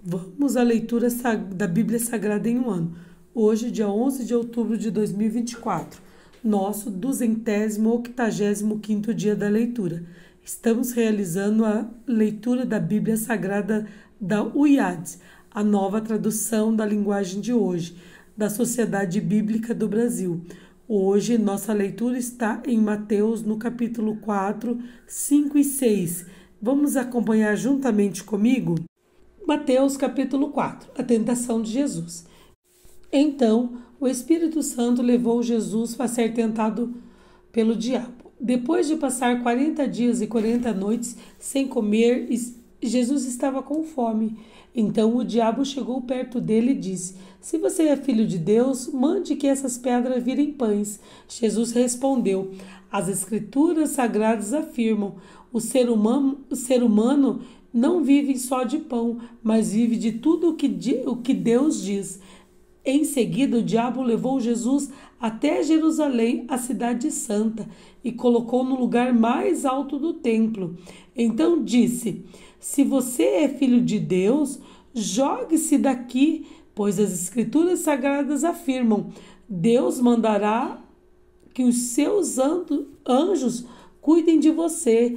Vamos à leitura da Bíblia Sagrada em um ano. Hoje, dia 11 de outubro de 2024, nosso 285º dia da leitura. Estamos realizando a leitura da Bíblia Sagrada da UIAD, a nova tradução da linguagem de hoje, da Sociedade Bíblica do Brasil. Hoje, nossa leitura está em Mateus, no capítulo 4, 5 e 6. Vamos acompanhar juntamente comigo? Mateus, capítulo 4, a tentação de Jesus. Então, o Espírito Santo levou Jesus a ser tentado pelo diabo. Depois de passar 40 dias e 40 noites sem comer, Jesus estava com fome. Então o diabo chegou perto dele e disse: "Se você é filho de Deus, mande que essas pedras virem pães." Jesus respondeu: "As Escrituras Sagradas afirmam: o ser humano não vive só de pão, mas vive de tudo o que Deus diz." Em seguida, o diabo levou Jesus até Jerusalém, a cidade santa, e colocou no lugar mais alto do templo. Então disse: "Se você é filho de Deus, jogue-se daqui, pois as Escrituras Sagradas afirmam: Deus mandará que os seus anjos cuidem de você.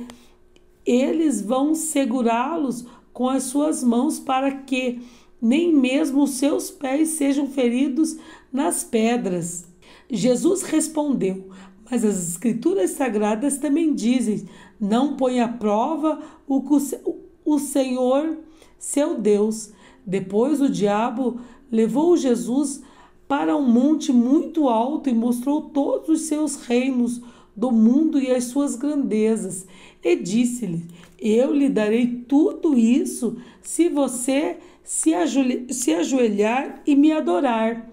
Eles vão segurá-los com as suas mãos para que nem mesmo os seus pés sejam feridos nas pedras." Jesus respondeu: "Mas as Escrituras Sagradas também dizem: não põe à prova o Senhor, seu Deus." Depois o diabo levou Jesus para um monte muito alto e mostrou todos os seus reinos do mundo e as suas grandezas. E disse-lhe: "Eu lhe darei tudo isso se você se ajoelhar e me adorar."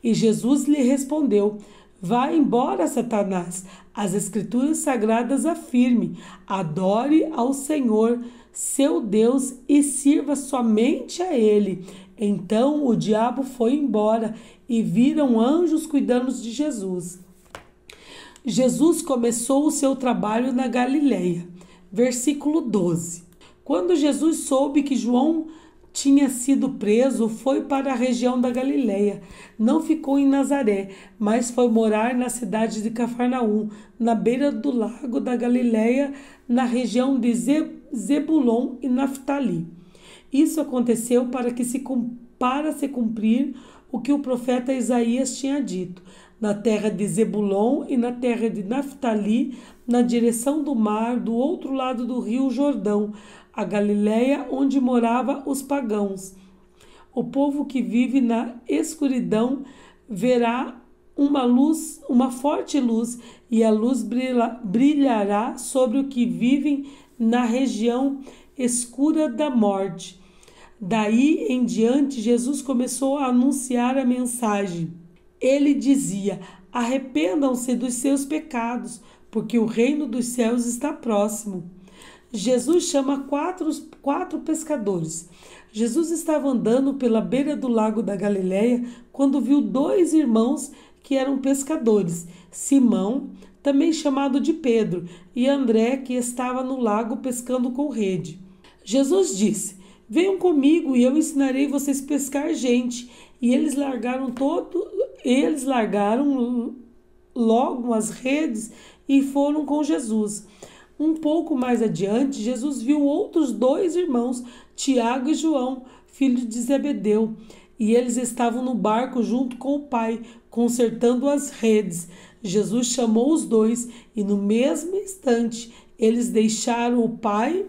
E Jesus lhe respondeu: "Vá embora, Satanás. As Escrituras Sagradas afirmam: adore ao Senhor, seu Deus, e sirva somente a Ele." Então o diabo foi embora e viram anjos cuidando de Jesus. Jesus começou o seu trabalho na Galileia. Versículo 12. Quando Jesus soube que João tinha sido preso, foi para a região da Galileia. Não ficou em Nazaré, mas foi morar na cidade de Cafarnaum, na beira do lago da Galileia, na região de Zebulon e Naftali. Isso aconteceu para se cumprir o que o profeta Isaías tinha dito: na terra de Zebulon e na terra de Naftali, na direção do mar, do outro lado do rio Jordão, a Galileia onde moravam os pagãos. O povo que vive na escuridão verá uma forte luz, e a luz brilhará sobre o que vivem na região escura da morte. Daí em diante, Jesus começou a anunciar a mensagem. Ele dizia: "Arrependam-se dos seus pecados, porque o reino dos céus está próximo." Jesus chama quatro pescadores. Jesus estava andando pela beira do lago da Galileia quando viu dois irmãos que eram pescadores: Simão, também chamado de Pedro, e André, que estava no lago pescando com rede. Jesus disse: "Venham comigo e eu ensinarei vocês a pescar gente." E eles largaram logo as redes e foram com Jesus. Um pouco mais adiante, Jesus viu outros dois irmãos, Tiago e João, filhos de Zebedeu, e eles estavam no barco junto com o pai, consertando as redes. Jesus chamou os dois e no mesmo instante eles deixaram o pai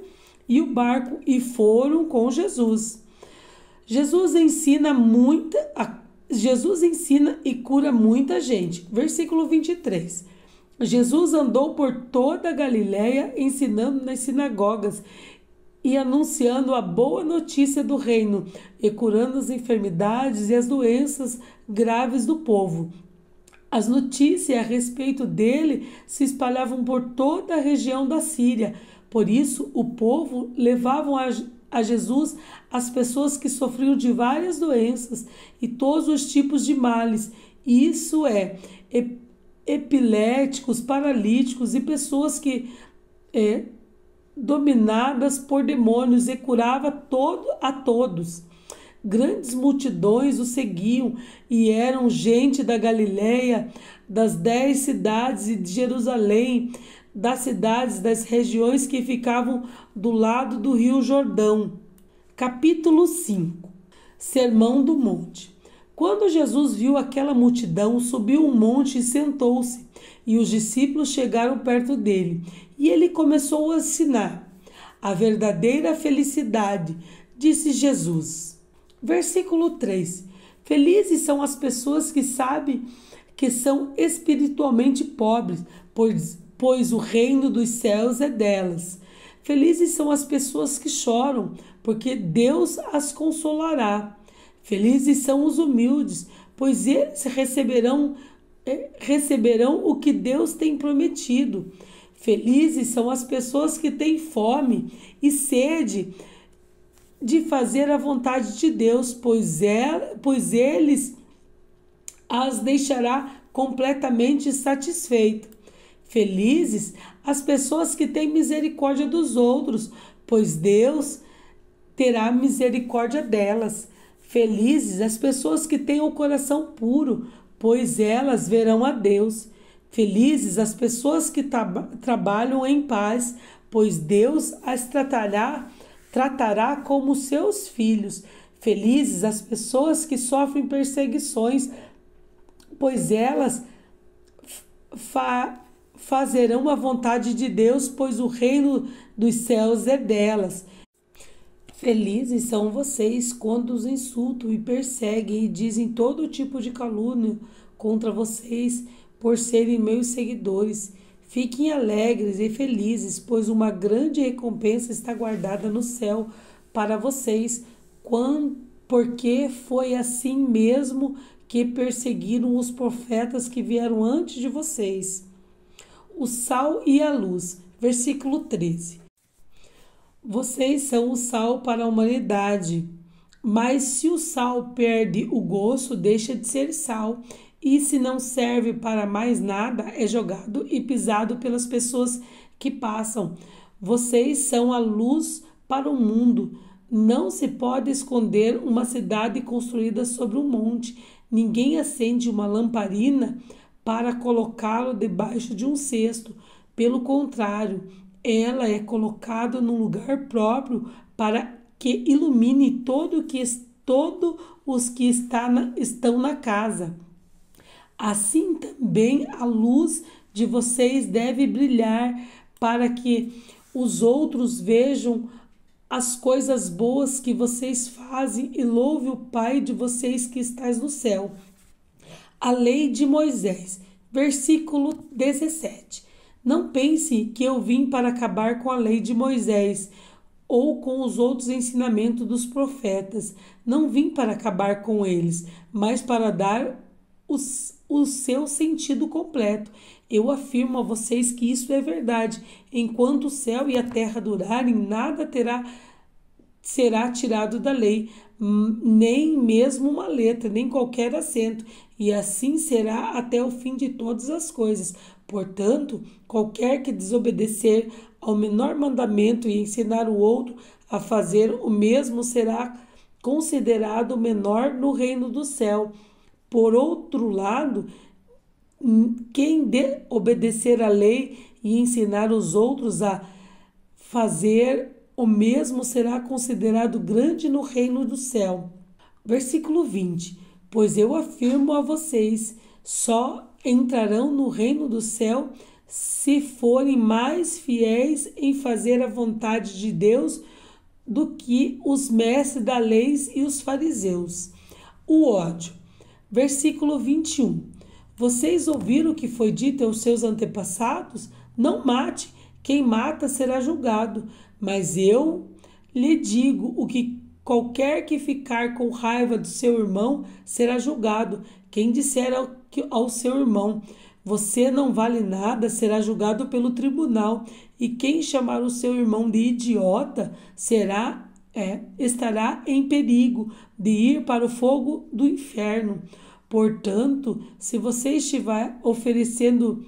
e o barco e foram com Jesus. Jesus ensina e cura muita gente. Versículo 23. Jesus andou por toda a Galileia, ensinando nas sinagogas e anunciando a boa notícia do reino, e curando as enfermidades e as doenças graves do povo. As notícias a respeito dele se espalhavam por toda a região da Síria. Por isso, o povo levavam a Jesus as pessoas que sofriam de várias doenças e todos os tipos de males, isso é, epiléticos, paralíticos e pessoas que dominadas por demônios, e curava a todos. Grandes multidões o seguiam e eram gente da Galiléia, das 10 cidades e de Jerusalém, das cidades das regiões que ficavam do lado do rio Jordão. Capítulo 5. Sermão do Monte. Quando Jesus viu aquela multidão, subiu um monte e sentou-se, e os discípulos chegaram perto dele, e ele começou a ensinar. A verdadeira felicidade, disse Jesus. Versículo 3. Felizes são as pessoas que sabem que são espiritualmente pobres, pois o reino dos céus é delas. Felizes são as pessoas que choram, porque Deus as consolará. Felizes são os humildes, pois eles receberão o que Deus tem prometido. Felizes são as pessoas que têm fome e sede de fazer a vontade de Deus, pois eles as deixará completamente satisfeitas. Felizes as pessoas que têm misericórdia dos outros, pois Deus terá misericórdia delas. Felizes as pessoas que têm o coração puro, pois elas verão a Deus. Felizes as pessoas que trabalham em paz, pois Deus as tratará como seus filhos. Felizes as pessoas que sofrem perseguições, pois elas fazerão a vontade de Deus, pois o reino dos céus é delas. Felizes são vocês quando os insultam e perseguem e dizem todo tipo de calúnia contra vocês por serem meus seguidores. Fiquem alegres e felizes, pois uma grande recompensa está guardada no céu para vocês, porque foi assim mesmo que perseguiram os profetas que vieram antes de vocês. O sal e a luz. Versículo 13. Vocês são o sal para a humanidade, mas se o sal perde o gosto, deixa de ser sal, e se não serve para mais nada, é jogado e pisado pelas pessoas que passam. Vocês são a luz para o mundo. Não se pode esconder uma cidade construída sobre um monte. Ninguém acende uma lamparina para colocá-lo debaixo de um cesto. Pelo contrário, ela é colocada num lugar próprio para que ilumine todos os que estão na casa. Assim também a luz de vocês deve brilhar para que os outros vejam as coisas boas que vocês fazem e louve o Pai de vocês que está no céu. A lei de Moisés, versículo 17. Não pense que eu vim para acabar com a lei de Moisés ou com os outros ensinamentos dos profetas. Não vim para acabar com eles, mas para dar o seu sentido completo. Eu afirmo a vocês que isso é verdade. Enquanto o céu e a terra durarem, nada será tirado da lei, nem mesmo uma letra, nem qualquer acento, e assim será até o fim de todas as coisas. Portanto, qualquer que desobedecer ao menor mandamento e ensinar o outro a fazer o mesmo será considerado menor no reino do céu. Por outro lado, quem obedecer à lei e ensinar os outros a fazer o mesmo será considerado grande no reino do céu. Versículo 20. Pois eu afirmo a vocês, só entrarão no reino do céu se forem mais fiéis em fazer a vontade de Deus do que os mestres da lei e os fariseus. O ódio. Versículo 21. Vocês ouviram o que foi dito aos seus antepassados? Não mate, quem mata será julgado. Mas eu lhe digo o que qualquer que ficar com raiva do seu irmão será julgado. Quem disser ao seu irmão, você não vale nada, será julgado pelo tribunal. E quem chamar o seu irmão de idiota estará em perigo de ir para o fogo do inferno. Portanto, se você estiver oferecendo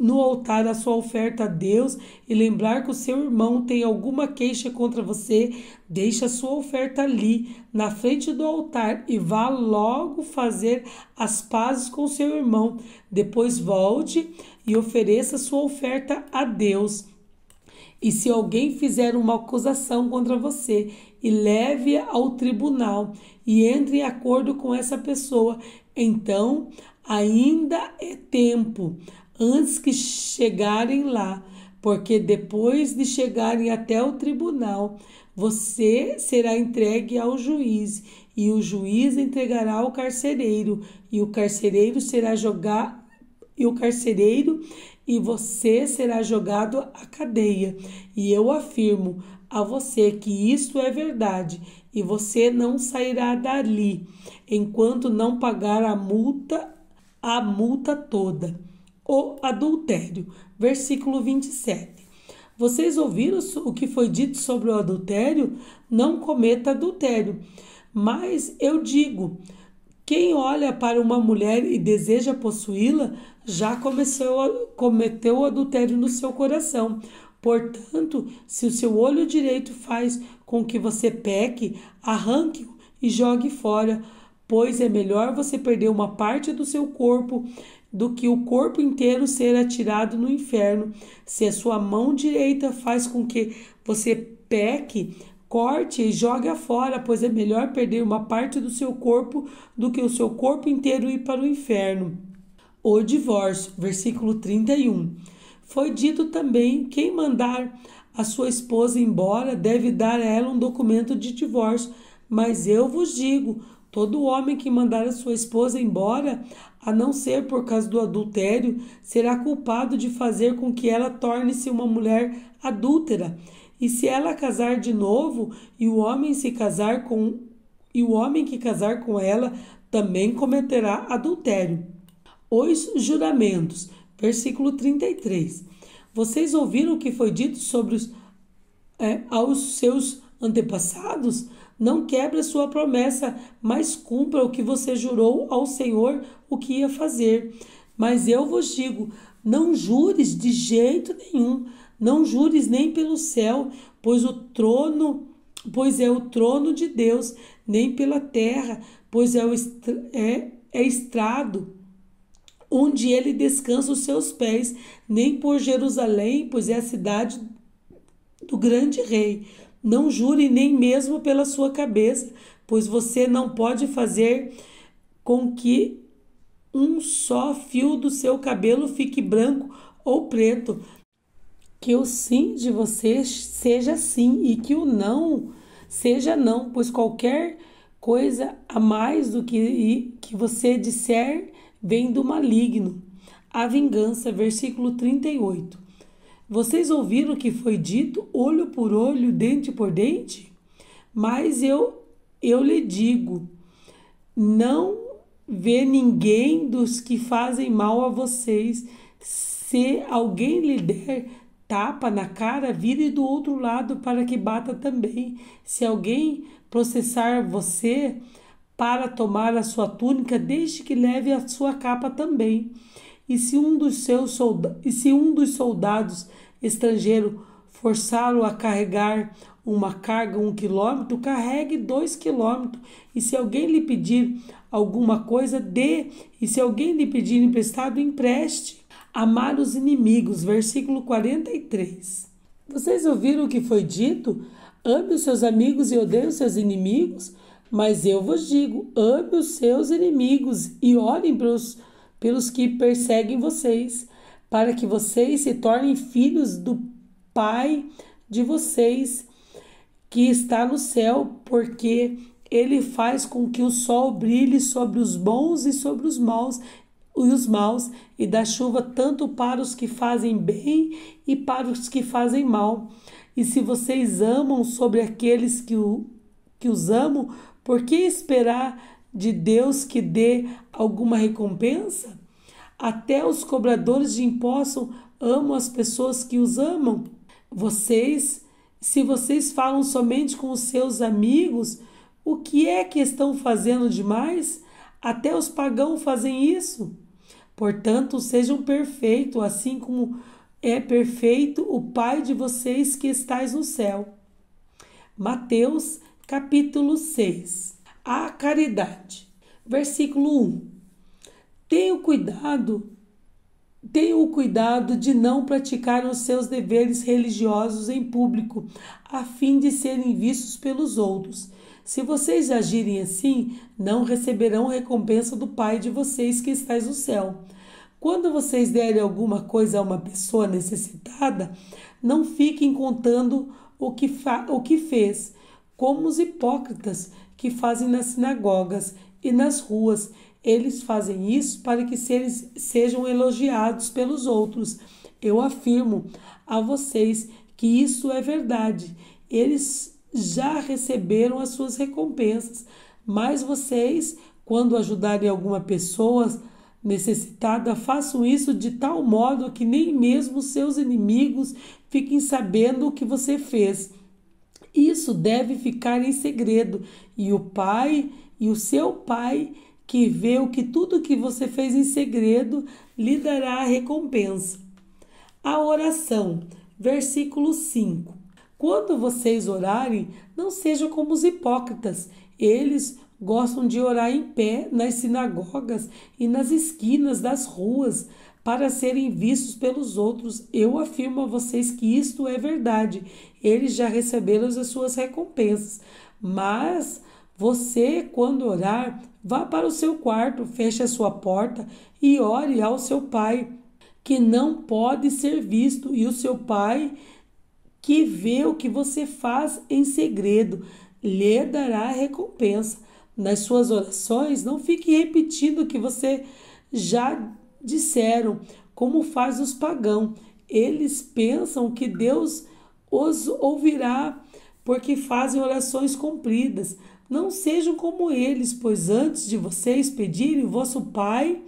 no altar a sua oferta a Deus e lembrar que o seu irmão tem alguma queixa contra você, deixe a sua oferta ali, na frente do altar, e vá logo fazer as pazes com seu irmão. Depois volte e ofereça a sua oferta a Deus. E se alguém fizer uma acusação contra você, e leve-a ao tribunal e entre em acordo com essa pessoa, então ainda é tempo antes que chegarem lá, porque depois de chegarem até o tribunal, você será entregue ao juiz, e o juiz entregará ao carcereiro, e o carcereiro será jogado, e você será jogado à cadeia. E eu afirmo a você que isto é verdade, e você não sairá dali enquanto não pagar a multa toda. O adultério, versículo 27. Vocês ouviram o que foi dito sobre o adultério? Não cometa adultério. Mas eu digo, quem olha para uma mulher e deseja possuí-la, já cometeu o adultério no seu coração. Portanto, se o seu olho direito faz com que você peque, arranque-o e jogue fora, pois é melhor você perder uma parte do seu corpo do que o corpo inteiro ser atirado no inferno. Se a sua mão direita faz com que você peque, corte e jogue fora, pois é melhor perder uma parte do seu corpo do que o seu corpo inteiro ir para o inferno. O divórcio, versículo 31. Foi dito também, quem mandar a sua esposa embora deve dar a ela um documento de divórcio. Mas eu vos digo, todo homem que mandar a sua esposa embora, a não ser por causa do adultério, será culpado de fazer com que ela torne-se uma mulher adúltera. E se ela casar de novo, e o homem que casar com ela também cometerá adultério. Os juramentos, versículo 33. Vocês ouviram o que foi dito sobre aos seus antepassados? Não quebre a sua promessa, mas cumpra o que você jurou ao Senhor o que ia fazer. Mas eu vos digo, não jures de jeito nenhum, não jures nem pelo céu, pois é o trono de Deus, nem pela terra, pois é estrado onde ele descansa os seus pés, nem por Jerusalém, pois é a cidade do grande rei. Não jure nem mesmo pela sua cabeça, pois você não pode fazer com que um só fio do seu cabelo fique branco ou preto. Que o sim de você seja sim e que o não seja não, pois qualquer coisa a mais do que você disser vem do maligno. A vingança, versículo 38. Vocês ouviram o que foi dito, olho por olho, dente por dente? Mas eu lhe digo, não vê ninguém dos que fazem mal a vocês. Se alguém lhe der tapa na cara, vire do outro lado para que bata também. Se alguém processar você para tomar a sua túnica, deixe que leve a sua capa também. E se um dos soldados estrangeiros forçá-lo a carregar uma carga 1 quilômetro, carregue 2 quilômetros. E se alguém lhe pedir alguma coisa, dê. E se alguém lhe pedir emprestado, empreste. Amar os inimigos, versículo 43. Vocês ouviram o que foi dito? Ame os seus amigos e odeie os seus inimigos. Mas eu vos digo, ame os seus inimigos e orem pelos que perseguem vocês, para que vocês se tornem filhos do Pai de vocês, que está no céu, porque ele faz com que o sol brilhe sobre os bons e sobre os maus, e dá chuva tanto para os que fazem bem e para os que fazem mal. E se vocês amam sobre aqueles que os amam, por que esperar de Deus que dê alguma recompensa? Até os cobradores de impostos amam as pessoas que os amam. Se vocês falam somente com os seus amigos, o que é que estão fazendo demais? Até os pagãos fazem isso. Portanto, sejam perfeitos, assim como é perfeito o Pai de vocês que estais no céu. Mateus, capítulo 6. A caridade. Versículo 1. Tenha o cuidado de não praticar os seus deveres religiosos em público, a fim de serem vistos pelos outros. Se vocês agirem assim, não receberão recompensa do Pai de vocês que estais no céu. Quando vocês derem alguma coisa a uma pessoa necessitada, não fiquem contando o que fez, como os hipócritas que fazem nas sinagogas e nas ruas. Eles fazem isso para que sejam elogiados pelos outros. Eu afirmo a vocês que isso é verdade. Eles já receberam as suas recompensas. Mas vocês, quando ajudarem alguma pessoa necessitada, façam isso de tal modo que nem mesmo seus inimigos fiquem sabendo o que você fez. Isso deve ficar em segredo, e o seu pai, que vê tudo que você fez em segredo, lhe dará a recompensa. A oração, versículo 5. Quando vocês orarem, não sejam como os hipócritas. Eles gostam de orar em pé nas sinagogas e nas esquinas das ruas para serem vistos pelos outros. Eu afirmo a vocês que isto é verdade. Eles já receberam as suas recompensas. Mas você, quando orar, vá para o seu quarto, feche a sua porta e ore ao seu Pai, que não pode ser visto, e o seu Pai, que vê o que você faz em segredo, lhe dará a recompensa. Nas suas orações, não fique repetindo o que você já disseram, como faz os pagãos. Eles pensam que Deus os ouvirá porque fazem orações compridas. Não sejam como eles, pois antes de vocês pedirem, vosso Pai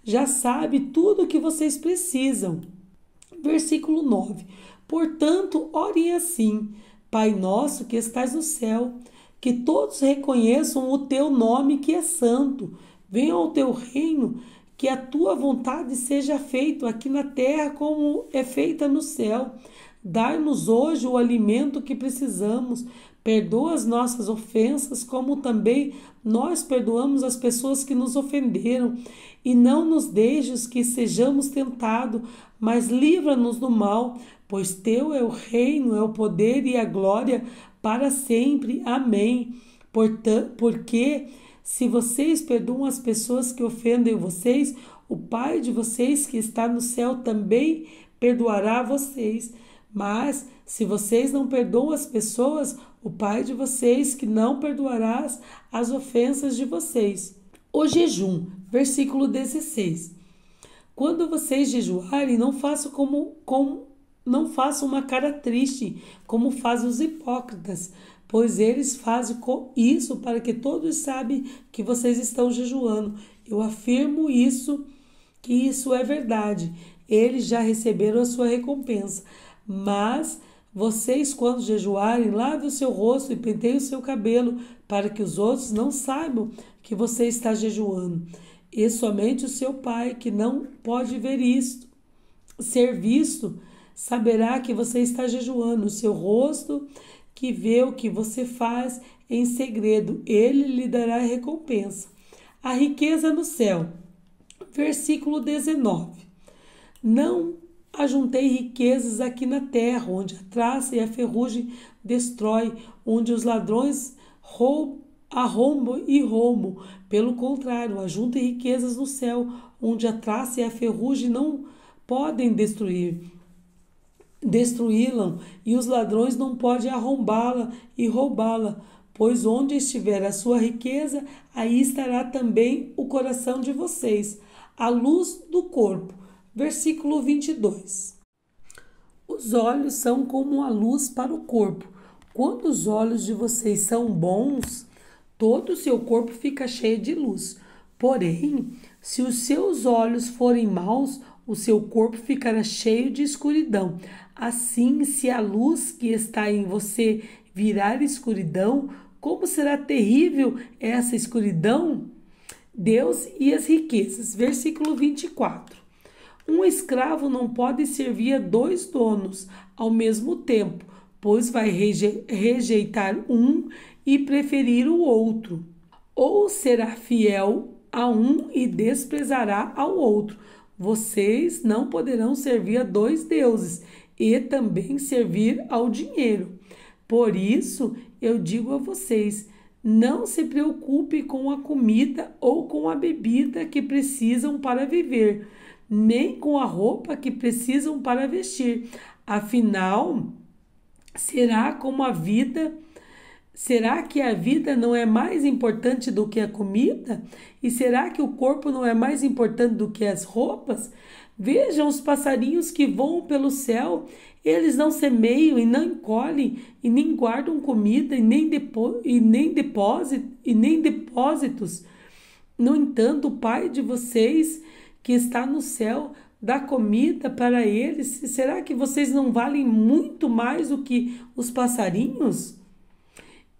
já sabe tudo o que vocês precisam. Versículo 9. Portanto, orem assim: Pai nosso que estás no céu, que todos reconheçam o teu nome que é santo. Venha ao teu reino, que a tua vontade seja feita aqui na terra como é feita no céu. Dai-nos hoje o alimento que precisamos. Perdoa as nossas ofensas, como também nós perdoamos as pessoas que nos ofenderam. E não nos deixes que sejamos tentados, mas livra-nos do mal, pois teu é o reino, é o poder e a glória para sempre. Amém. Porque se vocês perdoam as pessoas que ofendem vocês, o Pai de vocês que está no céu também perdoará vocês. Mas se vocês não perdoam as pessoas, o Pai de vocês que não perdoará as ofensas de vocês. O jejum, versículo 16. Quando vocês jejuarem, não façam não façam uma cara triste, como fazem os hipócritas, pois eles fazem isso para que todos saibam que vocês estão jejuando. Eu afirmo que isso é verdade. Eles já receberam a sua recompensa. Mas vocês, quando jejuarem, lavem o seu rosto e penteiem o seu cabelo, para que os outros não saibam que você está jejuando. E somente o seu Pai, que não pode ser visto, saberá que você está jejuando. O seu rosto, que vê o que você faz em segredo, ele lhe dará a recompensa. A riqueza no céu. Versículo 19. Não ajuntei riquezas aqui na terra, onde a traça e a ferrugem destrói, onde os ladrões arrombam e roubam. Pelo contrário, ajuntei riquezas no céu, onde a traça e a ferrugem não podem destruí-la, e os ladrões não podem arrombá-la e roubá-la. Pois onde estiver a sua riqueza, aí estará também o coração de vocês. A luz do corpo. Versículo 22. Os olhos são como a luz para o corpo. Quando os olhos de vocês são bons, todo o seu corpo fica cheio de luz. Porém, se os seus olhos forem maus, o seu corpo ficará cheio de escuridão. Assim, se a luz que está em você virar escuridão, como será terrível essa escuridão? Deus e as riquezas. Versículo 24. Um escravo não pode servir a dois donos ao mesmo tempo, pois vai rejeitar um e preferir o outro. Ou será fiel a um e desprezará ao outro. Vocês não poderão servir a dois deuses e também servir ao dinheiro. Por isso, eu digo a vocês, não se preocupe com a comida ou com a bebida que precisam para viver, nem com a roupa que precisam para vestir. Afinal, será que a vida não é mais importante do que a comida? E será que o corpo não é mais importante do que as roupas? Vejam os passarinhos que voam pelo céu. Eles não semeiam e não colhem e nem guardam comida e nem depósitos. No entanto, o Pai de vocês que está no céu dá comida para eles. Será que vocês não valem muito mais do que os passarinhos?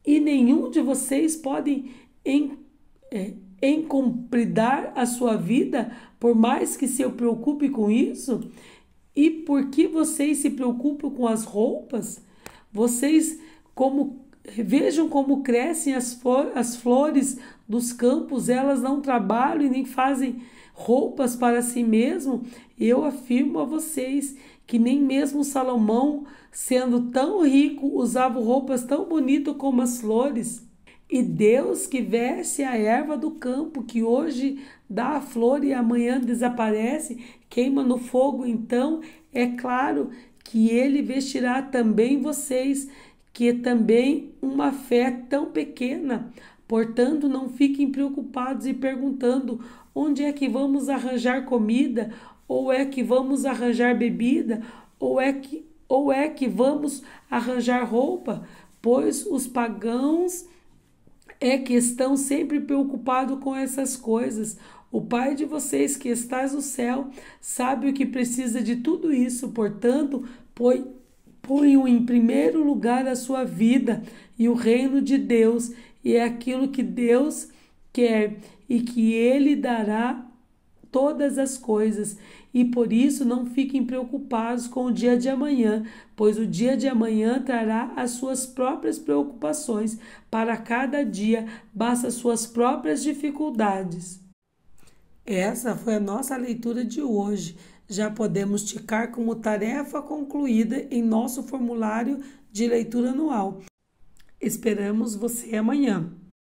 E nenhum de vocês pode encompridar a sua vida, por mais que se preocupe com isso? E por que vocês se preocupam com as roupas? Vejam como crescem as flores dos campos, elas não trabalham e nem fazem roupas para si mesmo. Eu afirmo a vocês que nem mesmo Salomão, sendo tão rico, usava roupas tão bonitas como as flores. E Deus que veste a erva do campo, que hoje dá a flor e amanhã desaparece, queima no fogo, então é claro que Ele vestirá também vocês, que também uma fé tão pequena. Portanto, não fiquem preocupados e perguntando onde é que vamos arranjar comida, ou é que vamos arranjar bebida, ou é que vamos arranjar roupa, pois os pagãos é que estão sempre preocupados com essas coisas. O Pai de vocês que estás no céu sabe o que precisa de tudo isso, portanto, ponham em primeiro lugar a sua vida e o reino de Deus, e é aquilo que Deus quer, e que Ele dará todas as coisas. E por isso não fiquem preocupados com o dia de amanhã, pois o dia de amanhã trará as suas próprias preocupações. Para cada dia basta as suas próprias dificuldades. Essa foi a nossa leitura de hoje. Já podemos ticar como tarefa concluída em nosso formulário de leitura anual. Esperamos você amanhã.